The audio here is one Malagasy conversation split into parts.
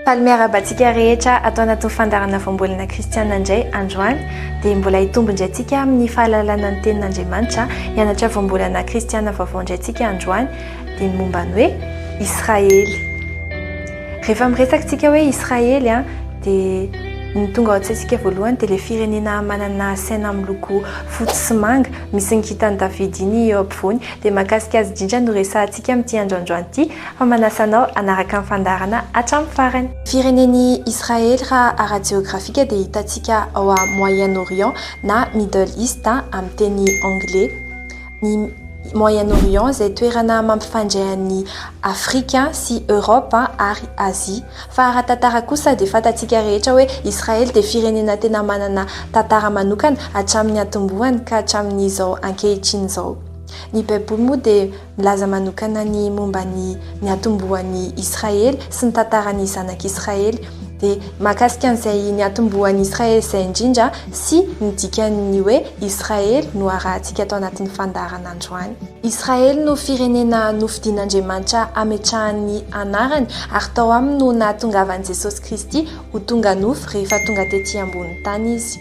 Palmiarabatsika rehetra atao anatin'ny fandarana voambolana kristiana indray androany dia mbola hitombo indray antsika amin'ny fahalalana ny tenin'Andriamanitra hianatra voambolana kristiana vaovao indray antsika androany dia ny momba ny hoe Israely. Rehefa miresaka antsika hoe Israely dia ny tonga ao antsaintsika voalohany dia ilay firenena manana saina miloko fotsy sy manga misy ny kitany Davidy iny eo ampovoany dia mahakasika azy indrindra no resahantsika amin'ity androandroany ity fa manasanao anaraka amin'ny fandarana hatramin'ny farany. Fireneny Israely raha ara-jeografika dia hitantsika ao a Moyen-Orient na Middle East amin'ny teny anglais. Ny Moyen-Orient izay toerana mampifandray an'ny Afrika sy Europa ary Azia. Fa ara-tantara kosa dia fantatsika rehetra hoe Israely dia firenena tena manana tantara manokana hatramin'ny atombohany ka hatramin'izao ankehitriny izao. Ny Baiboly moa dia milaza manokana ny momba ny atombohan'ny Israely sy ny tantaran'ny zanak'Israely. Dia mahakasika an'izay ny atombohan'ny Israely izay indrindra sy ny dikan'ny hoe Israely no arahantsika atao anatin'ny fandarana androany. Israely no firenena nofidian'Andriamanitra ametrahan'ny anarany ary tao aminy no nahatongavan'i Jesosy Kristy ho tonga nofy rehefa tonga tetỳ ambonin'ny tany izy.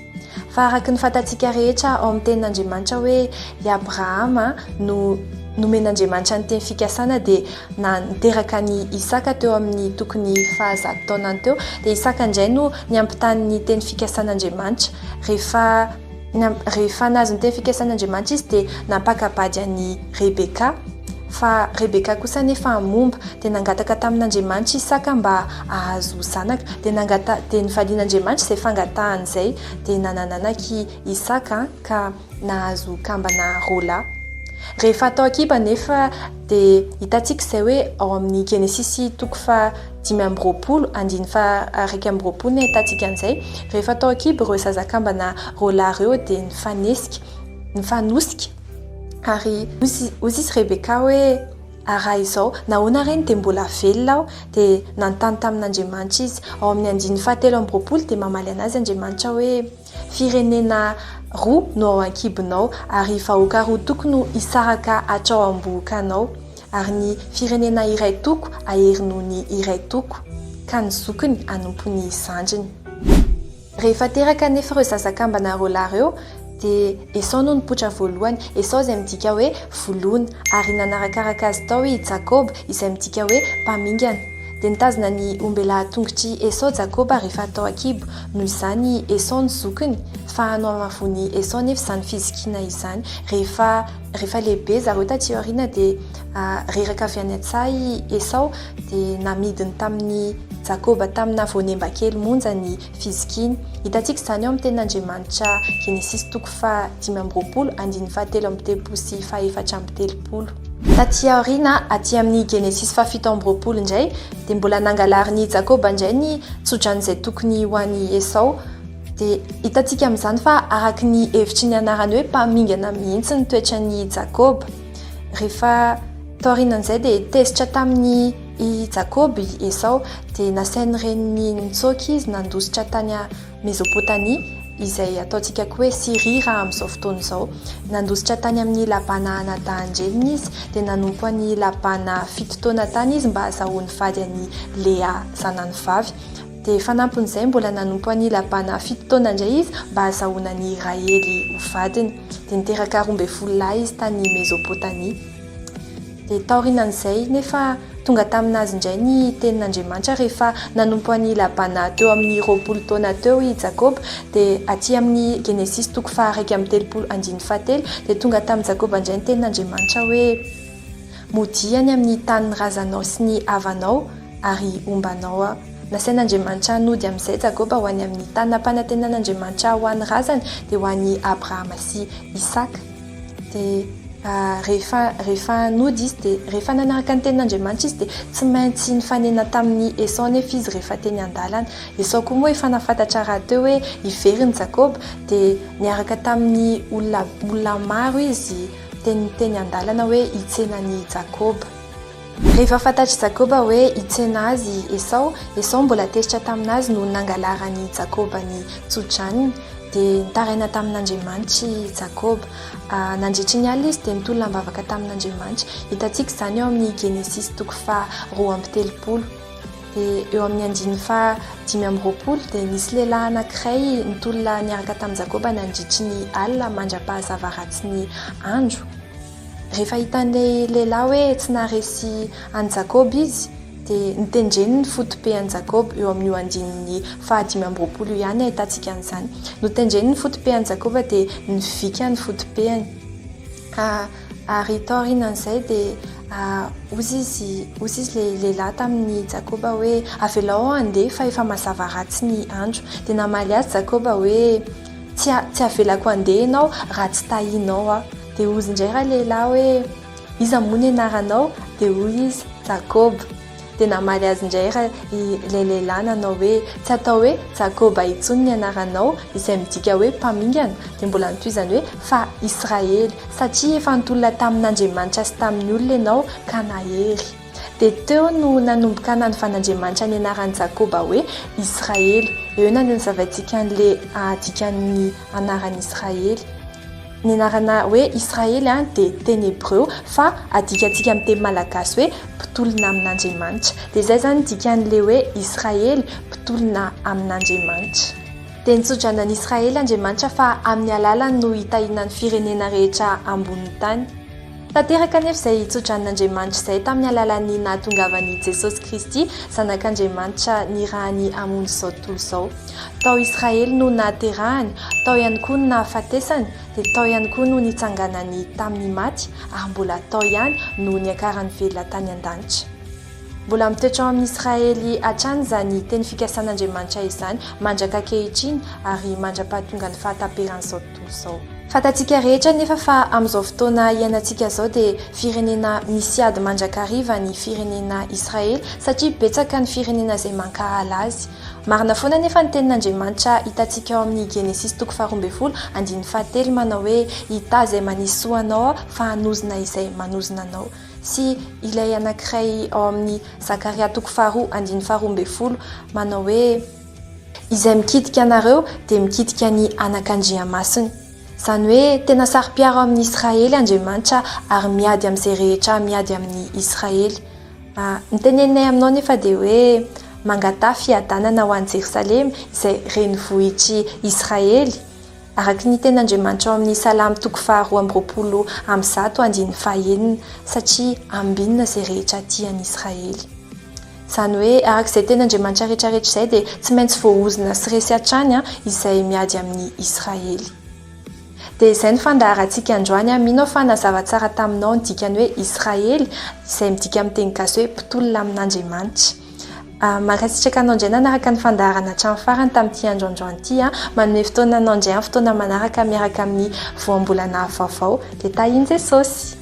Fa araka ny fantatsika rehetra ao amin'ny tenin'Andriamanitra hoe i Abrahama no nomen'Andriamanitra ny teny fikasana dia niteraka ny Isaka teo amin'ny tokony 100 taonany teo dia Isaka indray no niampitanin'ny teny fikasan'Andriamanitra. Rehefa nahazo ny teny fikasan'Andriamanitra izy dia nampakabady an'i Rebeka. Fa Rebeka kosa nefa momba dia nangataka tamin'Andriamanitra Isaka mba ahazo zanaka dia nivalian'Andriamanitra izay fangatahany izay dia nanananaky Isaka ka nahazo kambana rola. Rehefa atao akiba nefa dia hitantsika izay hoe ao amin'ny Genesisy toko 5:20 ny hitantsika an'izay. Rehefa atao akiba ireo zazakambana rola ireo dia nifanosika ary ozy izy Rebeka hoe araha izao nahoana reny dia mbola velona aho dia nanontany tamin'Andriamanitra izy. Ao amin'ny 5:20 dia mamaly anazy Andriamanitra hoe firenena roa no ao ankibonao ary vahoaka roa toko no hisaraka hatrao am-bohokanao ary ny firenena iray toko aherinao ny iray toko ka ny zokiny hanompo ny zandriny. Rehefa teraka nefa ireo zazakambana rola ireo dia Esau no nipoitra voalohany. Esau izay midika hoe voloana ary nanarakaraka azy tao i Jakob izay midika hoe mpamingana. Dia nitazona ny ombela tongotry Esau Jakoba rehefa atao akibo noho izany Esau ny zokiny fa hanao amavony Esau nefa izany fizikina izany. Rehefa lehibe zareo taty aoriana dia reraka avy any an-tsaha i Esau dia namidiny tamin'ny Jakoba tamina voanemba kely monja ny fizikiny. Hitantsika izany ao amin'ny tenin'Andriamanitra Genesisy toko 5:17 sy 4:30. Taty aoriana aty amin'ny Genesisy 7:20 indray dia mbola nangalarin'ny Jakoba indray ny tsodranoizay tokony ho an'ny Esau. Dia hitantsika amin'izany fa araka ny hevitry ny anarany hoe mpamingana mihitsy ny toetran'ny Jakoba. Rehefa taorianan'izay dia tezitra tamin'ny Jakoba Esau dia nasainy reniny nitsoaka izy nandositra tany Mesopotamia izay ataontsika hoe Syria raha amin'izao fotoana izao. Nandositra tany amin'ny labana nadahan-dreniny izy dia nanompo any labana 7 taona tany izy mba ahazahoany vady an'i Lea zanany vavy. Dia fanampon'izay mbola nanompo any labana 7 taona indray izy mba ahazahoana ny Raely ho vadiny. Dia niteraka 12 lahy izy tany Mesopotamia. Dia taorianan'izay nefa tonga taminazy indray ny tenin'Andriamanitra rehefa nanompo any labana teo amin'ny 20 taona teo i Jakoba dia aty amin'ny Genesisy toko 1:37 dia tonga tamin'ny Jakoba indray ny tenin'Andriamanitra hoe modiany amin'ny tany ny razanao sy ny havanao ary ombanao. Nasain'Andriamanitra nody amin'izay Jakoba ho any amin'ny tany nampanantenan'Andriamanitra ho an'ny razany dia ho an'ny Abrahama sy Isaka. Dia rehefa nody izy dia rehefa nanaraka ny tenin'Andriamanitra izy dia tsy maintsy nifanena tamin'ny Esau nefa izy rehefa teny an-dalana. Esau koa moa efa nafantatra raha teo hoe iveriny Jakoba dia niaraka tamin'ny olona maro izy teny an-dalana hoe hitsenany Jakoba. Rehefa fantatry Jakoba hoe hitsena azy Esau mbola tezitra taminazy no nangalarany Jakoba ny tsodraniny dia nitaraina tamin'Andriamanitra Jakoba. Nandritry ny alina izy dia nitolona mivavaka tamin'Andriamanitra. Hitantsika izany ao amin'ny Genesisy toko 2:30. dia eo amin'ny andiny fa 5 dia nisy lehilahy anankiray nitolona niaraka tamin'i Jakoba nandritry ny alina mandra-pahazava ratsy ny andro. Rehefa hitan'ilay lehilahy hoe tsy naharesy an'i Jakoba izy dia nitendreny ny fotopean'i Jakoba eo amin'io andininy fa 5 ihany ahitantsika an'izany. Notendreny ny fotopean'i Jakoba dia nivika ny fotopeany. Ary tao aorianan'izay dia ozy izy lehilahy tamin'ny Jakoba hoe avelao andeha fa efa mazava ratsy ny andro. Dia namaly azy Jakoba hoe tsy avelako andeha ianao raha tsy tahianao aho. Dia ozy indray raha lehilahy hoe iza moa ny anaranao? Dia hoy izy Jakoba. Dia namaly azy indray raha ilay lehilahy nanao hoe tsy atao hoe Jakoba intsony ny anaranao izay midika hoe mpamingana, dia mbola nitohizany hoe fa Israely satria efa nitolona tamin'Andriamanitra sy tamin'ny olona ianao ka nahery. Dia teo no nanomboka nanaovan'Andriamanitra ny anaran'i Jakoba hoe Israely. Eo nanazavaintsika an'ilay dikan'ny anaran'i Israely. Ny anarana hoe Israely dia teny Hébreu fa adikantsika amin'ny teny malagasy hoe mpitolona amin'Andriamanitra. Dia izay zany dikan'ilay hoe Israely mpitolona amin'Andriamanitra. Dia nitsodrana Israely Andriamanitra fa amin'ny alalany no hitahinany firenena rehetra ambonin'ny tany. Tanteraka nefa izay tsodran'Andriamanitra izay tamin'ny alalan'ny nahatongavany Jesosy Kristy zanak'Andriamanitra nirahany hamono izao tontolo izao. Tao Israely no nahaterahany, tao ihany koa no nahafatesany, dia tao ihany koa no nitsanganany tamin'ny maty, ary mbola tao ihany no niakarany velona tany an-danitra. Mbola mitoetra ao amin'ny Israely hatrany izany teny fikasan'Andriamanitra izany mandraka ankehitriny ary mandra-pahatonga ny fahataperan'izao tontolo izao. Fantatsika rehetra nefa fa amin'izao fotoana iainantsika izao dia firenena misy ady mandrakariva ny firenena Israely satria betsaka ny firenena izay mankahala azy. Marina foana nefa ny tenin'Andriamanitra hitantsika ao amin'ny Genesis 12:7 manao hoe hita izay manisy soanao fa hanozona izay manozona anao. Sy ilay anankiray ao amin'ny Zakaria 2:12 manao hoe izay mikitika anareo dia mikitika ny anak'Andriamasina. Izany hoe tena sari-piaro amin'ny Israely Andriamanitra ary miady amin'izay rehetra miady amin'ny Israely. Ny tenenay aminao nefa dia hoe mangatà fiadanana ho an'i Jerosalema izay renivohitry Israely. Araka ny ten'Andriamanitra ao amin'ny Salamy 2:20-100 satria ambinina izay rehetra tian'i Israely. Izany hoe arak'izay ten'Andriamanitra rehetrarehetra izay dia tsy maintsy voahozona sy resy hatrany izay miady amin'ny Israely. Dia izay ny fandaharantsika androany mino fa nazava tsara taminao ny dikany hoe Israely izay midika amin'ny teny gasy hoe mpitolona amin'Andriamanitra. Mankasitraka anao indray nanaraka ny fandaharana hatramin'ny farany tamin'ity androandroany ity manome fotoana anao indray fotoana manaraka miaraka amin'ny voambolana vaovao dia tahiny Jesosy.